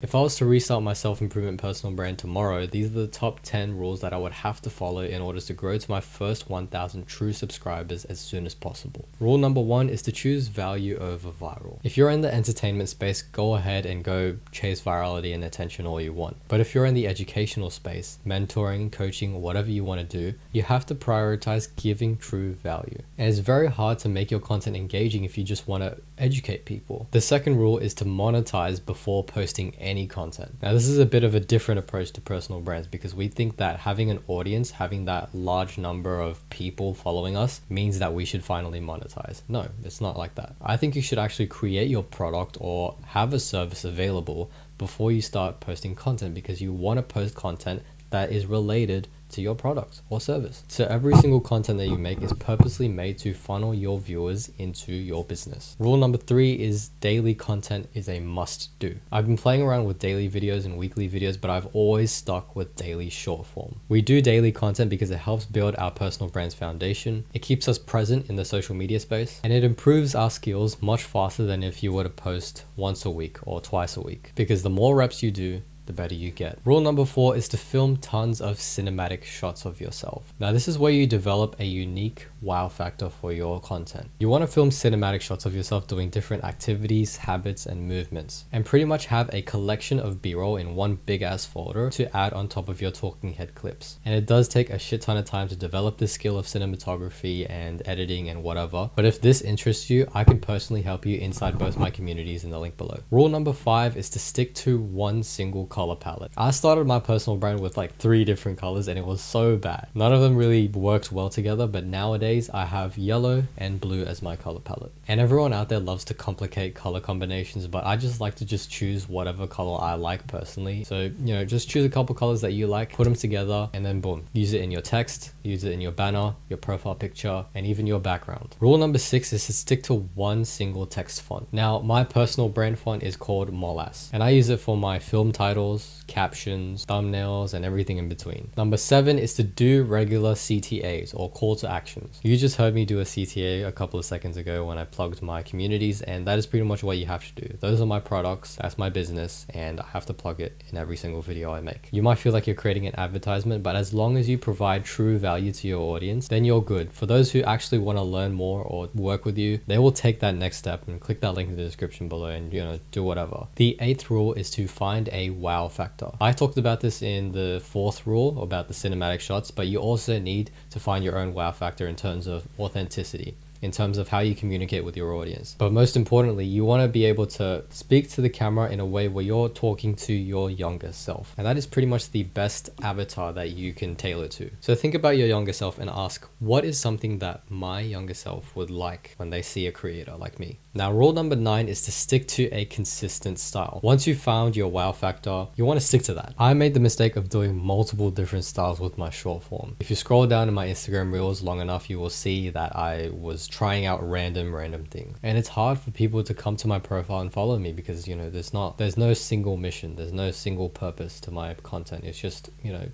If I was to restart my self-improvement personal brand tomorrow, these are the top 10 rules that I would have to follow in order to grow to my first 1,000 true subscribers as soon as possible. Rule number 1 is to choose value over viral. If you're in the entertainment space, go ahead and go chase virality and attention all you want. But if you're in the educational space, mentoring, coaching, whatever you want to do, you have to prioritize giving true value. And it's very hard to make your content engaging if you just want to educate people. The second rule is to monetize before posting any content. Now, this is a bit of a different approach to personal brands because we think that having an audience, having that large number of people following us means that we should finally monetize. No, it's not like that. I think you should actually create your product or have a service available before you start posting content, because you want to post content that is related to your product or service. So every single content that you make is purposely made to funnel your viewers into your business. Rule number 3 is daily content is a must do. I've been playing around with daily videos and weekly videos, but I've always stuck with daily short form. We do daily content because it helps build our personal brand's foundation. It keeps us present in the social media space, and it improves our skills much faster than if you were to post once a week or twice a week, because the more reps you do, the better you get. Rule number 4 is to film tons of cinematic shots of yourself. Now, this is where you develop a unique wow factor for your content. You want to film cinematic shots of yourself doing different activities, habits, and movements, and pretty much have a collection of B-roll in one big ass folder to add on top of your talking head clips. And it does take a shit ton of time to develop this skill of cinematography and editing and whatever, but if this interests you, I can personally help you inside both my communities in the link below. Rule number 5 is to stick to one single color palette. I started my personal brand with like 3 different colors and it was so bad. None of them really worked well together, but nowadays I have yellow and blue as my color palette. And everyone out there loves to complicate color combinations, but I just like to just choose whatever color I like personally. So, just choose a couple colors that you like, put them together, and then boom, use it in your text, use it in your banner, your profile picture, and even your background. Rule number 6 is to stick to one single text font. Now, my personal brand font is called Molas, and I use it for my film titles, captions, thumbnails, and everything in between. Number 7 is to do regular CTAs or call to actions. You just heard me do a CTA a couple of seconds ago when I plugged my communities, and that is pretty much what you have to do. Those are my products, that's my business, and I have to plug it in every single video I make. You might feel like you're creating an advertisement, but as long as you provide true value to your audience, then you're good. For those who actually want to learn more or work with you, they will take that next step and click that link in the description below and do whatever. The 8th rule is to find a wow factor. I talked about this in the 4th rule about the cinematic shots, but you also need to find your own wow factor in terms of authenticity, in terms of how you communicate with your audience. But most importantly, you want to be able to speak to the camera in a way where you're talking to your younger self. And that is pretty much the best avatar that you can tailor to. So think about your younger self and ask, what is something that my younger self would like when they see a creator like me? Now, rule number 9 is to stick to a consistent style. Once you've found your wow factor, you want to stick to that. I made the mistake of doing multiple different styles with my short form. If you scroll down in my Instagram reels long enough, you will see that I was trying out random things. And it's hard for people to come to my profile and follow me because, there's no single mission. There's no single purpose to my content. It's just,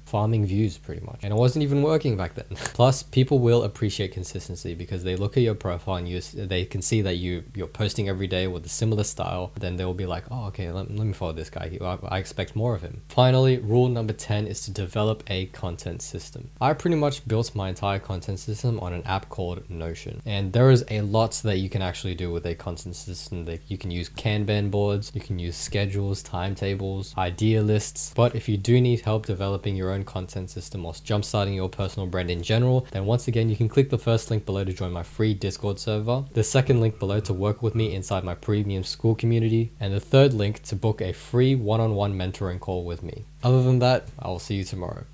farming views pretty much. And it wasn't even working back then. Plus, people will appreciate consistency because they look at your profile and they can see that you're posting every day with a similar style. Then they'll be like, oh, okay, let me follow this guy. I expect more of him. Finally, rule number 10 is to develop a content system. I pretty much built my entire content system on an app called Notion. And there is a lot that you can actually do with a content system. You can use Kanban boards, you can use schedules, timetables, idea lists. But if you do need help developing your own content system or jumpstarting your personal brand in general, then once again, you can click the first link below to join my free Discord server, the second link below to work with me inside my premium school community, and the third link to book a free one-on-one mentoring call with me. Other than that, I will see you tomorrow.